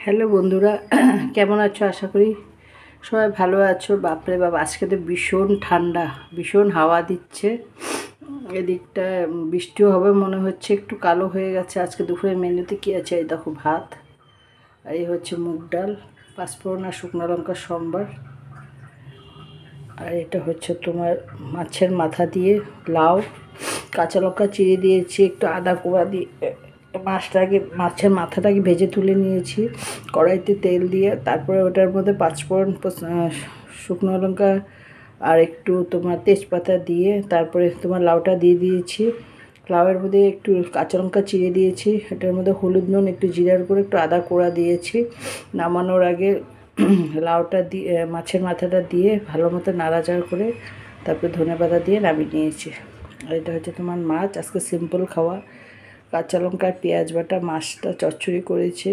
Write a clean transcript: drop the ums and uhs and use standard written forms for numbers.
Hello বন্ধুরা, কেমন আছো? আশা করি সবাই ভালো আছো। বাপরে বাপ, আজকে তো ভীষণ ঠান্ডা, ভীষণ হাওয়া দিচ্ছে। এদিকটা বৃষ্টিও হবে মনে হচ্ছে, একটু কালো হয়ে গেছে। আজকে দুপুরের মেনুতে কী আছে? এই দেখো, ভাত, আর এই হচ্ছে মুগ ডাল, পাঁচফোড়ন আর শুকনো লঙ্কার সম্বার, আর এটা হচ্ছে তোমার মাছের মাথা দিয়ে লাউ, কাঁচা লঙ্কা চিড়ে দিয়েছি, একটু আদা কোয়া দিয়ে মাছের মাথাটাকে ভেজে তুলে নিয়েছি কড়াইতে তেল দিয়ে। তারপরে ওটার মধ্যে পাঁচফোড়ন, শুকনো লঙ্কা আর একটু তোমার তেজপাতা দিয়ে তারপরে তোমার লাউটা দিয়ে দিয়েছি। লাউয়ের মধ্যে একটু কাঁচা লঙ্কা চিড়ে দিয়েছি, এটার মধ্যে হলুদ, নুন, একটু জিরার করে একটু আদা কোড়া দিয়েছি। নামানোর আগে লাউটা দিয়ে মাছের মাথাটা দিয়ে ভালো মতো নাড়াচাড়া করে তারপরে ধনেপাতা দিয়ে নামিয়ে নিয়েছি। আর এটা হচ্ছে তোমার মাছ, আজকে সিম্পল খাওয়া। কাঁচা লঙ্কা আর পেঁয়াজ বাটা মাছটা চচ্চড়ি করেছি।